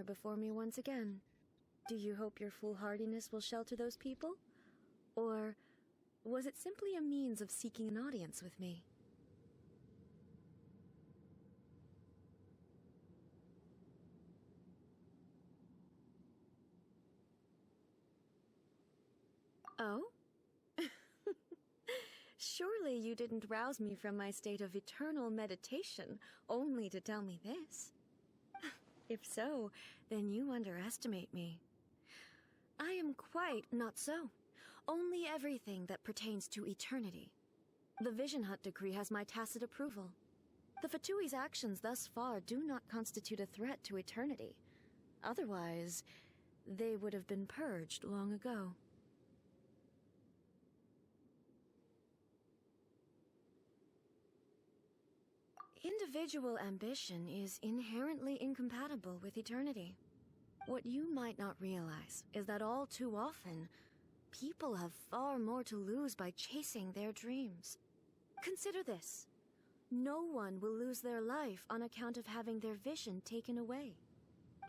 before me once again. Do you hope your foolhardiness will shelter those people? Or was it simply a means of seeking an audience with me? Oh? Surely you didn't rouse me from my state of eternal meditation only to tell me this. If so, then you underestimate me. I am quite not so. Only everything that pertains to eternity. The Vision Hut decree has my tacit approval. The Fatui's actions thus far do not constitute a threat to eternity. Otherwise, they would have been purged long ago. Individual ambition is inherently incompatible with eternity. What you might not realize is that all too often, people have far more to lose by chasing their dreams. Consider this. No one will lose their life on account of having their vision taken away.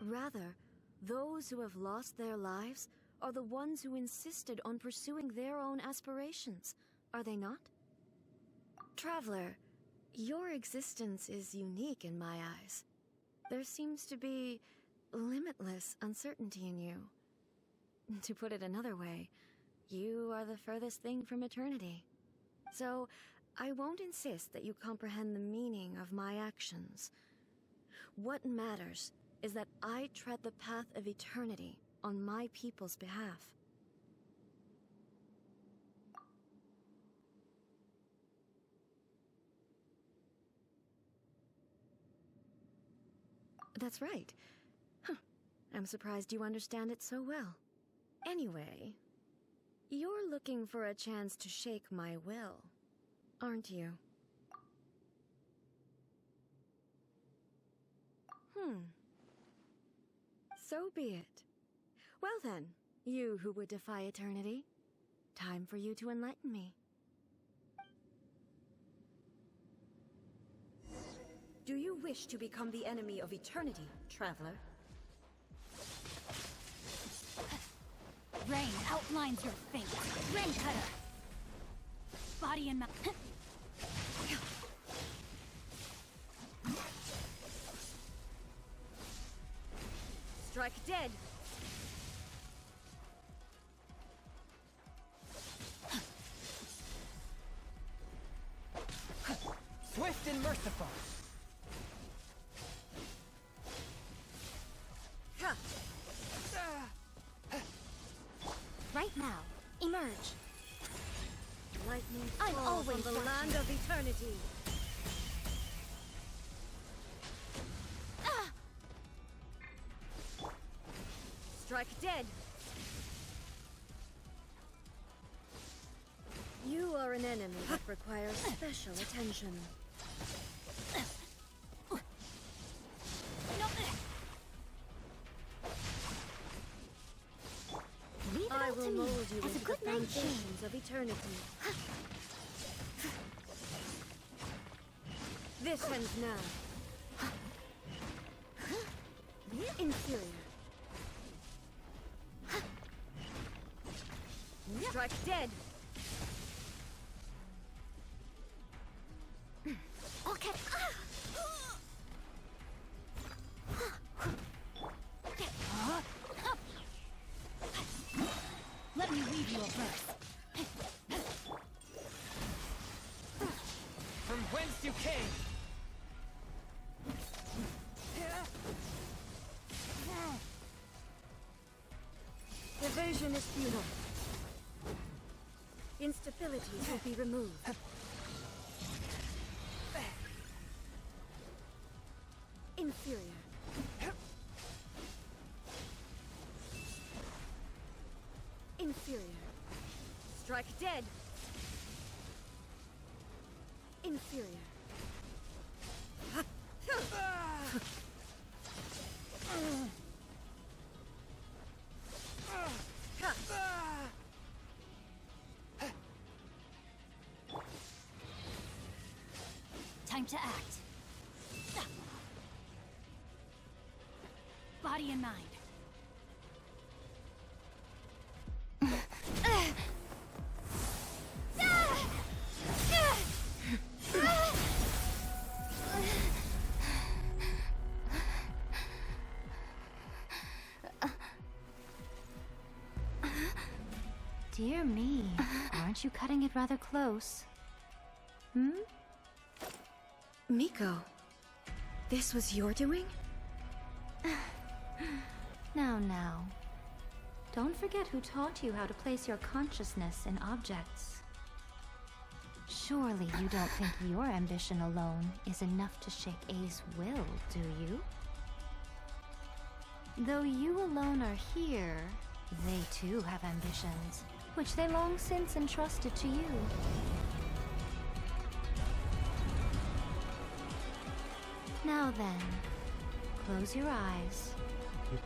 Rather, those who have lost their lives are the ones who insisted on pursuing their own aspirations, are they not? Traveler, your existence is unique in my eyes. There seems to be limitless uncertainty in you. To put it another way, you are the furthest thing from eternity. So, I won't insist that you comprehend the meaning of my actions. What matters is that I tread the path of eternity on my people's behalf. That's right. Huh. I'm surprised you understand it so well. Anyway, you're looking for a chance to shake my will, aren't you? So be it. Well then, you who would defy eternity, time for you to enlighten me. Do you wish to become the enemy of eternity, traveler? Rain outlines your fate. Rain cutter. Body and mouth. Strike dead! Swift and merciful! Right now, emerge. Lightning I'm falls on always the watching. land of eternity. Strike dead! You are an enemy that requires special attention. Leave it I all will to me mold you as a into the good night shade. foundations of eternity. This ends now. Inferior. Strike dead! Okay. Let me leave you a verse. From whence you came! Evasion is futile. Instabilities will be removed. Inferior. Inferior. Strike dead. Inferior. Time to act. body and mind. Dear me, aren't you cutting it rather close? Hmm? Miko, this was your doing? Now. Don't forget who taught you how to place your consciousness in objects. Surely you don't think your ambition alone is enough to shake A's will, do you? Though you alone are here, they too have ambitions, which they long since entrusted to you. Now then, close your eyes. We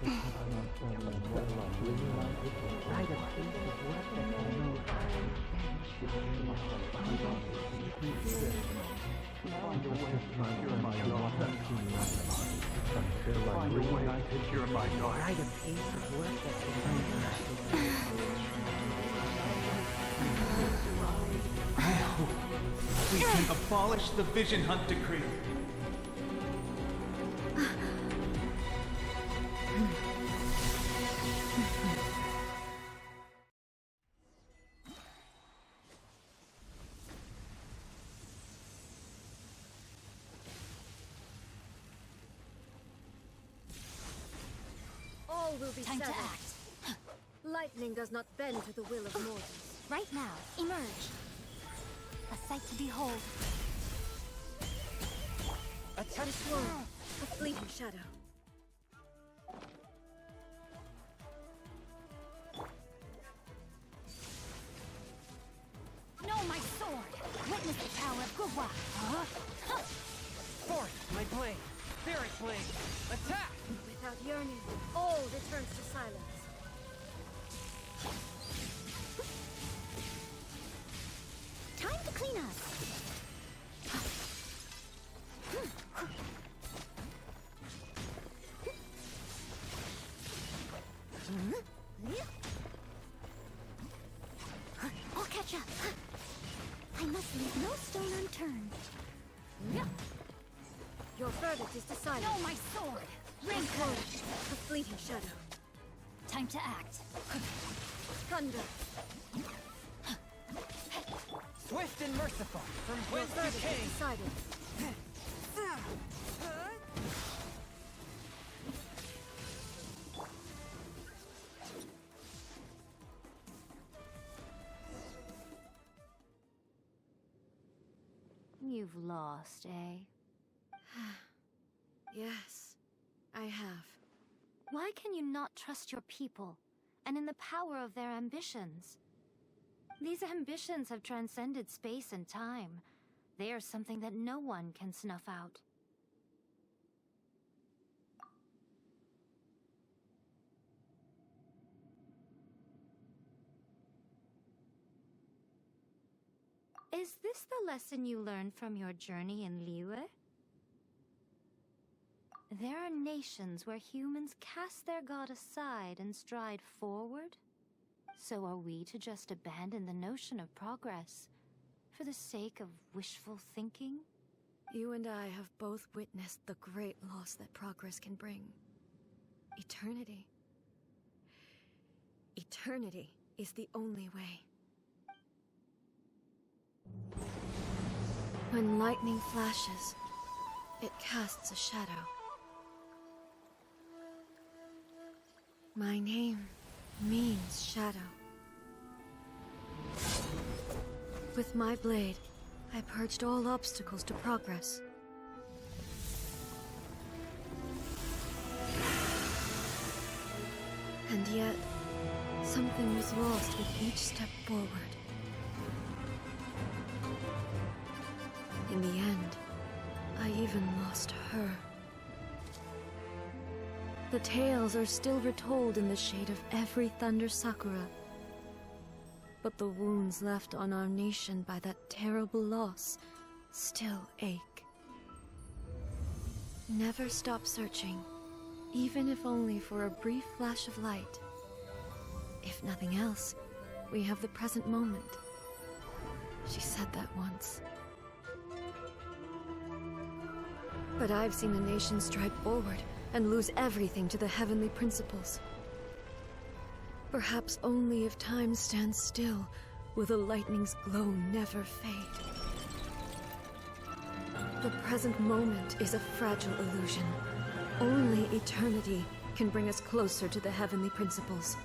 can abolish the Vision Hunt Decree. All will be Time to settled. act. Lightning does not bend to the will of mortals. Right now, emerge. A sight to behold. Attack! A fleeting shadow. Know my sword. Witness the power of Gugwa. Forth, my blade! Spirit blade! Attack! Without yearning, all returns to silence. Time to clean up. I'll catch up. I must leave no stone unturned. Your verdict is decided. Know my sword. Ring color. A fleeting shadow. Time to act. Thunder. Swift and merciful! From Your whence verdict you is came! decided. You've lost, eh? Yes, I have. Why can you not trust your people, and in the power of their ambitions? These ambitions have transcended space and time. They are something that no one can snuff out. Is this the lesson you learned from your journey in Liyue? There are nations where humans cast their god aside and stride forward. So are we to just abandon the notion of progress for the sake of wishful thinking? You and I have both witnessed the great loss that progress can bring. Eternity. Eternity is the only way. When lightning flashes, it casts a shadow. My name means shadow. With my blade, I purged all obstacles to progress. And yet, something was lost with each step forward. In the end, I even lost her. The tales are still retold in the shade of every Thunder Sakura. But the wounds left on our nation by that terrible loss still ache. Never stop searching, even if only for a brief flash of light. If nothing else, we have the present moment. She said that once. But I've seen a nation stride forward and lose everything to the heavenly principles. Perhaps only if time stands still will the lightning's glow never fade. The present moment is a fragile illusion. Only eternity can bring us closer to the heavenly principles.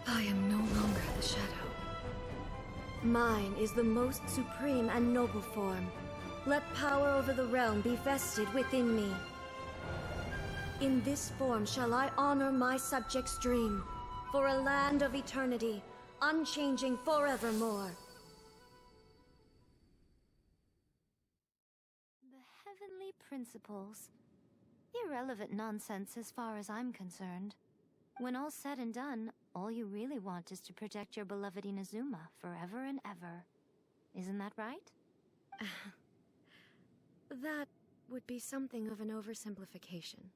I am no longer the shadow. Mine is the most supreme and noble form. Let power over the realm be vested within me. In this form shall I honor my subjects' dream, for a land of eternity, unchanging forevermore. The heavenly principles. Irrelevant nonsense as far as I'm concerned. When all's said and done, all you really want is to protect your beloved Inazuma forever and ever. Isn't that right? That would be something of an oversimplification.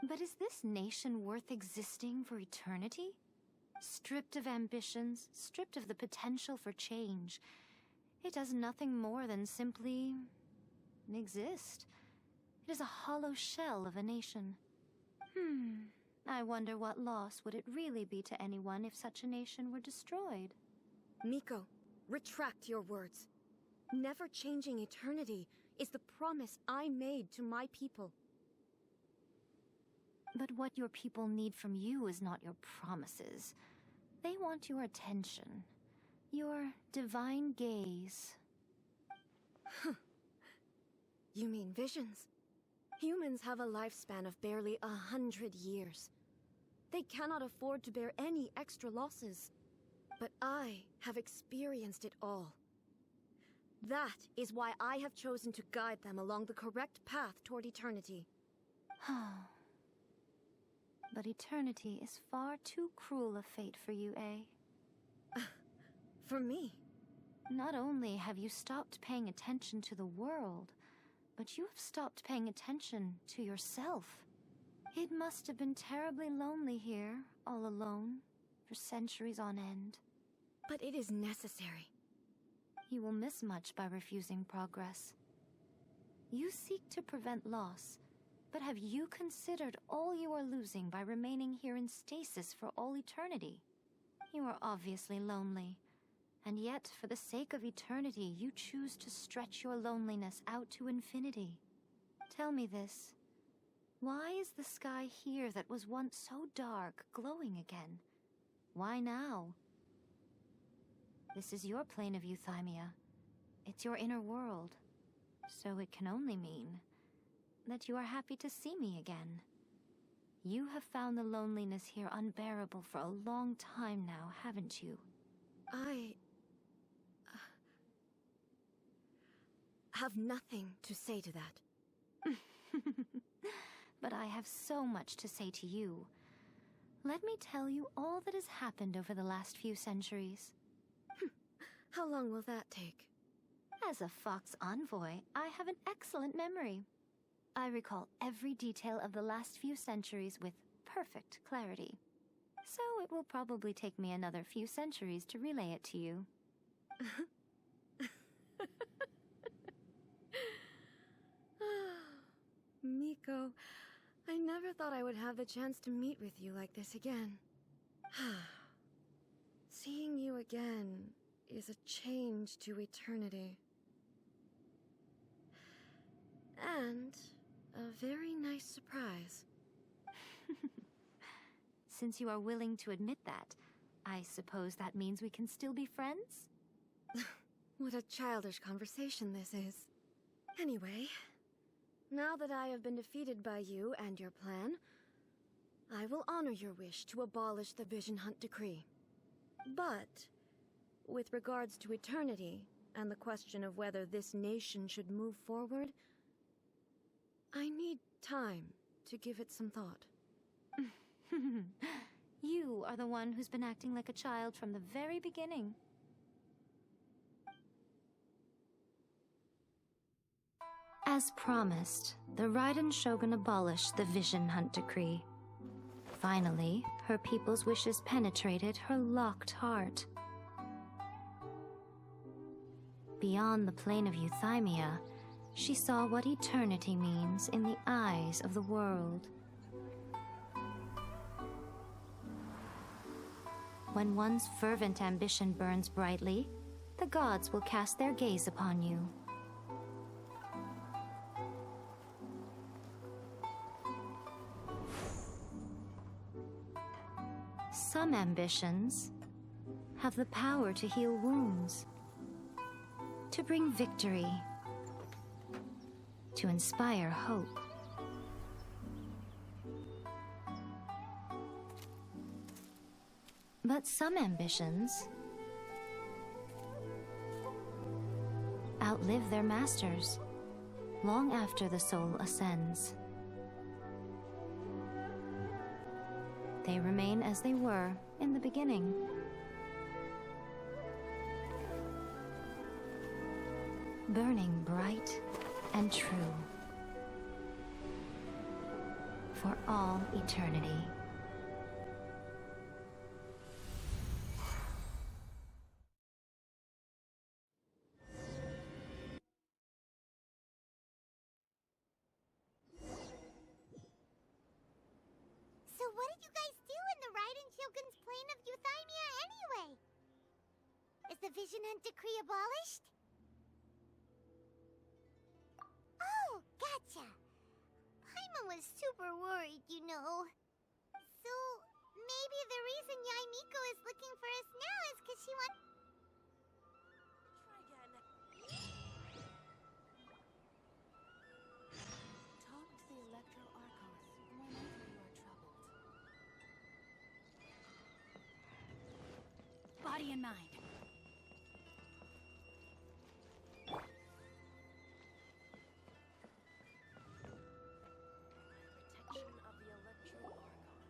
But is this nation worth existing for eternity? Stripped of ambitions, stripped of the potential for change, it does nothing more than simply exist. It is a hollow shell of a nation. I wonder what loss would it really be to anyone if such a nation were destroyed? Miko, retract your words. Never changing eternity is the promise I made to my people. But what your people need from you is not your promises. They want your attention. Your divine gaze. You mean visions? Humans have a lifespan of barely 100 years. They cannot afford to bear any extra losses. But I have experienced it all. That is why I have chosen to guide them along the correct path toward eternity. But eternity is far too cruel a fate for you, eh? For me? Not only have you stopped paying attention to the world, but you have stopped paying attention to yourself. It must have been terribly lonely here, all alone, for centuries on end. But it is necessary. You will miss much by refusing progress. You seek to prevent loss, but have you considered all you are losing by remaining here in stasis for all eternity? You are obviously lonely. And yet, for the sake of eternity, you choose to stretch your loneliness out to infinity. Tell me this. Why is the sky here that was once so dark glowing again? Why now? This is your plane of euthymia. It's your inner world. So it can only mean that you are happy to see me again. You have found the loneliness here unbearable for a long time now, haven't you? I have nothing to say to that. But I have so much to say to you. Let me tell you all that has happened over the last few centuries. How long will that take? As a Fox envoy, I have an excellent memory. I recall every detail of the last few centuries with perfect clarity. So it will probably take me another few centuries to relay it to you. Miko, I never thought I would have the chance to meet with you like this again. Seeing you again is a change to eternity. And a very nice surprise. Since you are willing to admit that, I suppose that means we can still be friends? What a childish conversation this is. Anyway, now that I have been defeated by you and your plan, I will honor your wish to abolish the Vision Hunt Decree. But, with regards to eternity, and the question of whether this nation should move forward, I need time to give it some thought. You are the one who's been acting like a child from the very beginning. As promised, the Raiden Shogun abolished the Vision Hunt Decree. Finally, her people's wishes penetrated her locked heart. Beyond the plane of euthymia, she saw what eternity means in the eyes of the world. When one's fervent ambition burns brightly, the gods will cast their gaze upon you. Some ambitions have the power to heal wounds, to bring victory, to inspire hope. But some ambitions outlive their masters long after the soul ascends. They remain as they were in the beginning. Burning bright and true for all eternity. So what did you guys do in the Raiden Shogun's plane of euthymia anyway? Is the Vision Hunt Decree abolished? Oh, gotcha. Paimon was super worried, you know. So, maybe the reason Yaimiko is looking for us now is because she wants... Try again. Talk to the Electro Archos whenever you are troubled. Body and mind.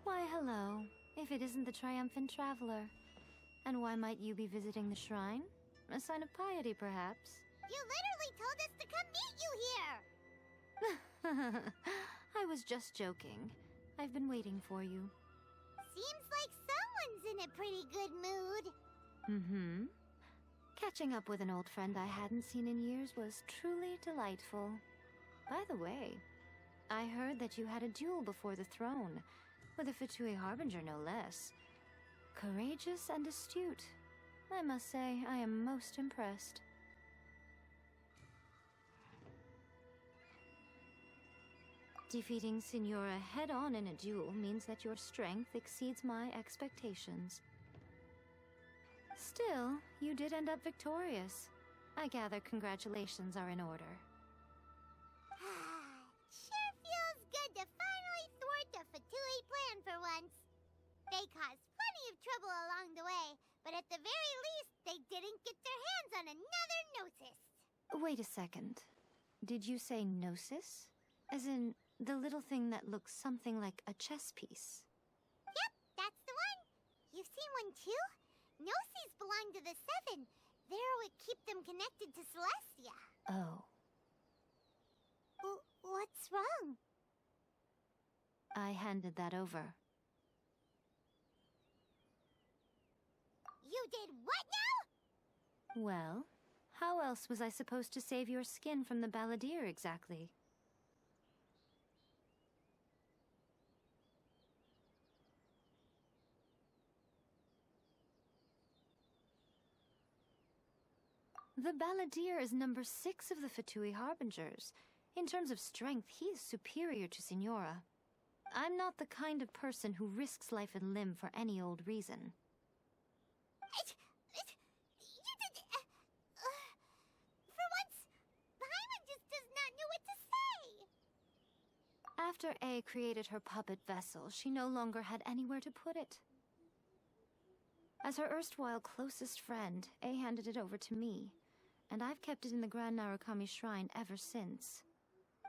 Why, hello. If it isn't the triumphant traveler. And why might you be visiting the shrine? A sign of piety, perhaps? You literally told us to come meet you here! I was just joking. I've been waiting for you. Seems like someone's in a pretty good mood. Mm-hmm. Catching up with an old friend I hadn't seen in years was truly delightful. By the way, I heard that you had a duel before the throne, with a Fatui Harbinger no less. Courageous and astute. I must say, I am most impressed. Defeating Signora head-on in a duel means that your strength exceeds my expectations. Still, you did end up victorious. I gather congratulations are in order. Sure feels good to finally thwart the Fatui plan for once. They caused plenty of trouble along the way, but at the very least, they didn't get their hands on another Gnosis. Wait a second. Did you say Gnosis? As in, the little thing that looks something like a chess piece? Yep, that's the one. You've seen one too? Gnosis belong to the Seven. They're what keep them connected to Celestia. Oh. What's wrong? I handed that over. You did what now? Well, how else was I supposed to save your skin from the balladeer exactly? The balladeer is number 6 of the Fatui Harbingers. In terms of strength, he is superior to Signora. I'm not the kind of person who risks life and limb for any old reason. You did... for once, Paimon just does not know what to say. After A created her puppet vessel, she no longer had anywhere to put it. As her erstwhile closest friend, A handed it over to me, and I've kept it in the Grand Narukami Shrine ever since.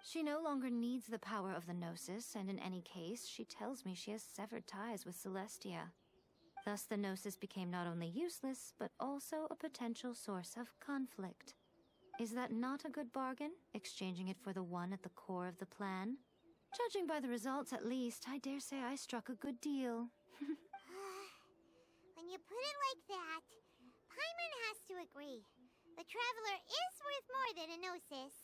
She no longer needs the power of the Gnosis, and in any case, she tells me she has severed ties with Celestia. Thus the Gnosis became not only useless, but also a potential source of conflict. Is that not a good bargain, exchanging it for the one at the core of the plan? Judging by the results, at least, I dare say I struck a good deal. When you put it like that, Paimon has to agree. The Traveler is worth more than a Gnosis.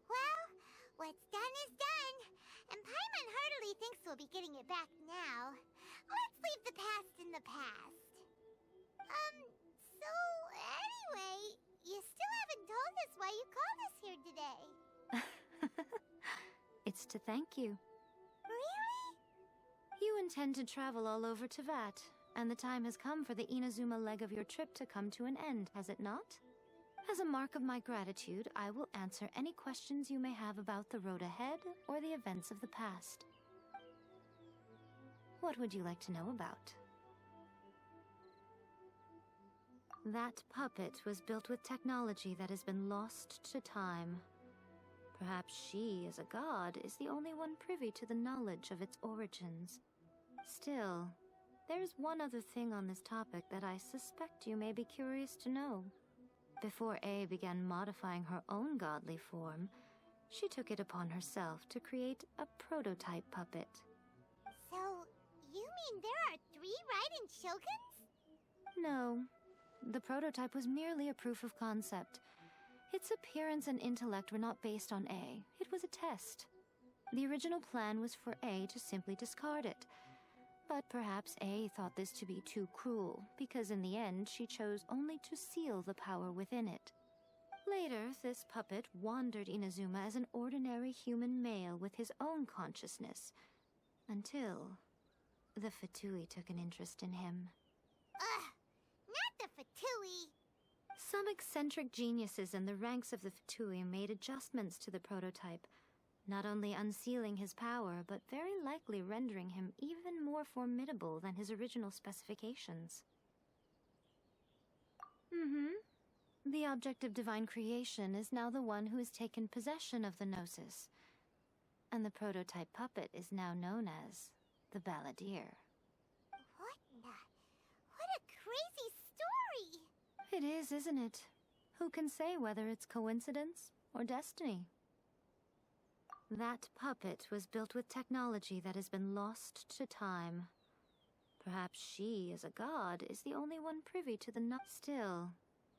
Well, what's done is done, and Paimon heartily thinks we'll be getting it back now. Let's leave the past in the past. So anyway, you still haven't told us why you called us here today. It's to thank you. Really? You intend to travel all over Teyvat, and the time has come for the Inazuma leg of your trip to come to an end, has it not? As a mark of my gratitude, I will answer any questions you may have about the road ahead or the events of the past. What would you like to know about? That puppet was built with technology that has been lost to time. Perhaps she, as a god, is the only one privy to the knowledge of its origins. Still, there's one other thing on this topic that I suspect you may be curious to know. Before A began modifying her own godly form, she took it upon herself to create a prototype puppet. So, you mean there are 3 Raiden Shoguns? No, the prototype was merely a proof of concept. Its appearance and intellect were not based on A. It was a test. The original plan was for A to simply discard it. But perhaps A thought this to be too cruel, because in the end she chose only to seal the power within it. Later, this puppet wandered Inazuma as an ordinary human male with his own consciousness, until the Fatui took an interest in him. Ugh! Not the Fatui! Some eccentric geniuses in the ranks of the Fatui made adjustments to the prototype, not only unsealing his power, but very likely rendering him even more formidable than his original specifications. The object of divine creation is now the one who has taken possession of the Gnosis, and the prototype puppet is now known as the Balladeer. What a crazy story! It is, isn't it? Who can say whether it's coincidence or destiny? That puppet was built with technology that has been lost to time. Perhaps she, as a god, is the only one privy to the Still,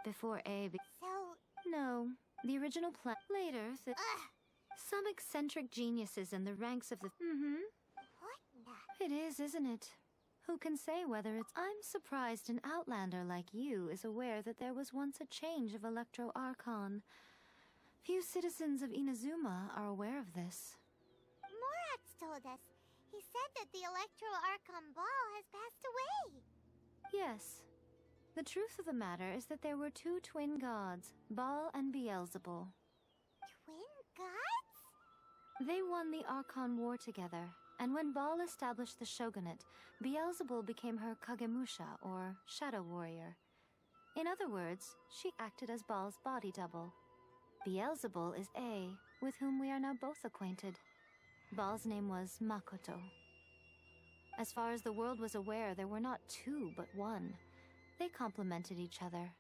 before A So... No, the original plan... Later, some eccentric geniuses in the ranks of the... It is, isn't it? Who can say whether it's... I'm surprised an outlander like you is aware that there was once a change of Electro Archon. Few citizens of Inazuma are aware of this. Morat's told us. He said that the Electro Archon Ball has passed away. Yes. The truth of the matter is that there were 2 twin gods, Baal and Beelzebul. Twin gods? They won the Archon War together, and when Baal established the shogunate, Beelzebul became her Kagemusha, or shadow warrior. In other words, she acted as Baal's body double. Beelzebul is A, with whom we are now both acquainted. Baal's name was Makoto. As far as the world was aware, there were not 2, but 1. They complemented each other,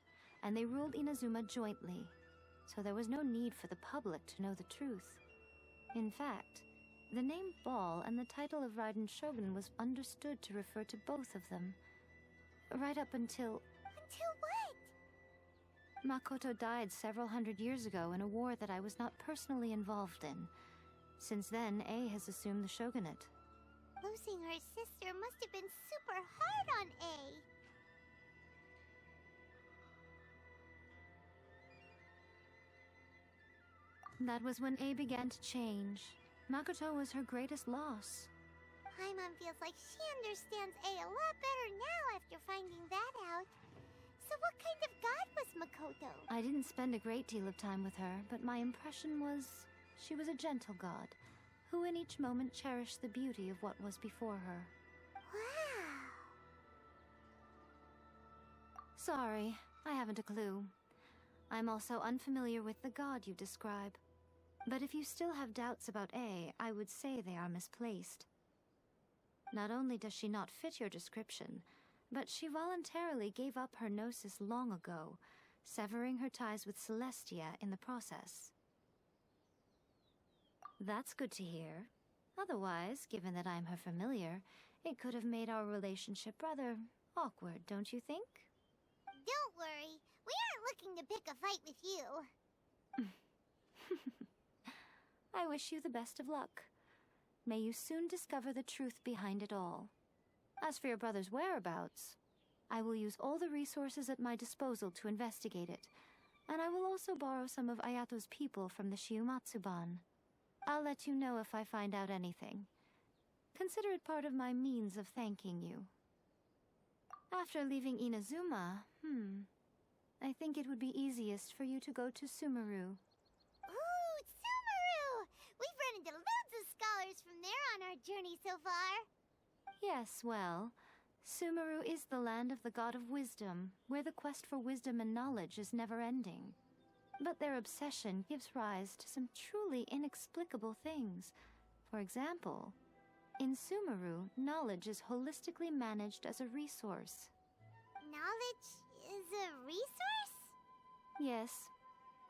and they ruled Inazuma jointly, so there was no need for the public to know the truth. In fact, the name Baal and the title of Raiden Shogun was understood to refer to both of them. Right up until... Until what? Makoto died several hundred years ago in a war that I was not personally involved in. Since then, A has assumed the shogunate. Losing her sister must have been super hard on A. That was when A began to change. Makoto was her greatest loss. Paimon feels like she understands A a lot better now after finding that out. So what kind of god was Makoto? I didn't spend a great deal of time with her, but my impression was she was a gentle god, who in each moment cherished the beauty of what was before her. Wow. Sorry, I haven't a clue. I'm also unfamiliar with the god you describe. But if you still have doubts about A, I would say they are misplaced. Not only does she not fit your description, but she voluntarily gave up her gnosis long ago, severing her ties with Celestia in the process. That's good to hear. Otherwise, given that I'm her familiar, it could have made our relationship rather awkward, don't you think? Don't worry, we aren't looking to pick a fight with you. I wish you the best of luck. May you soon discover the truth behind it all. As for your brother's whereabouts, I will use all the resources at my disposal to investigate it, and I will also borrow some of Ayato's people from the Shiumatsuban. I'll let you know if I find out anything. Consider it part of my means of thanking you. After leaving Inazuma, I think it would be easiest for you to go to Sumeru. Ooh, Sumeru! We've run into loads of scholars from there on our journey so far. Yes, well, Sumeru is the land of the god of wisdom, where the quest for wisdom and knowledge is never-ending. But their obsession gives rise to some truly inexplicable things. For example, in Sumeru, knowledge is holistically managed as a resource. Knowledge is a resource? Yes.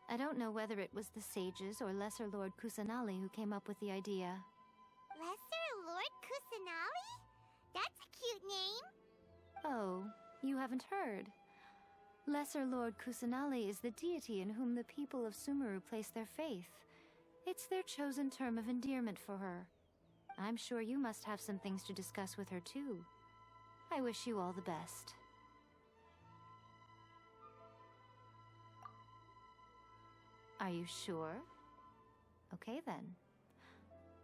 I don't know whether it was the sages or Lesser Lord Kusanali who came up with the idea. Lesser Lord Kusanali? That's a cute name. Oh, you haven't heard. Lesser Lord Kusanali is the deity in whom the people of Sumeru place their faith. It's their chosen term of endearment for her. I'm sure you must have some things to discuss with her too. I wish you all the best. Are you sure? Okay then.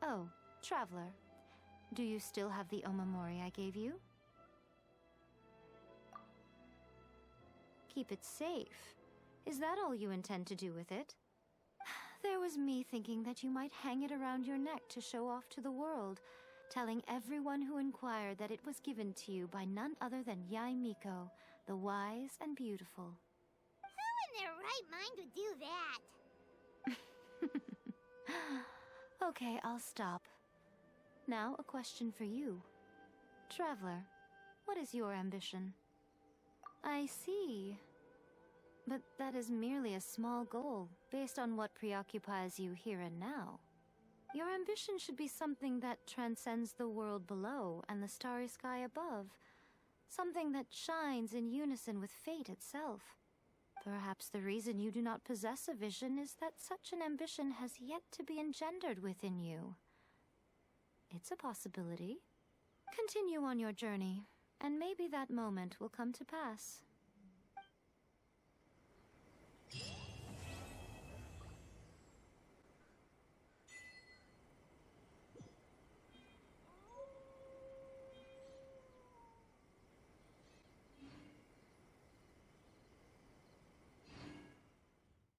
Oh, Traveler, do you still have the omamori I gave you? Keep it safe. Is that all you intend to do with it? There was me thinking that you might hang it around your neck to show off to the world, telling everyone who inquired that it was given to you by none other than Yae Miko, the wise and beautiful. Who in their right mind would do that? Okay, I'll stop. Now, a question for you. Traveler, what is your ambition? I see. But that is merely a small goal, based on what preoccupies you here and now. Your ambition should be something that transcends the world below and the starry sky above. Something that shines in unison with fate itself. Perhaps the reason you do not possess a vision is that such an ambition has yet to be engendered within you. It's a possibility. Continue on your journey, and maybe that moment will come to pass.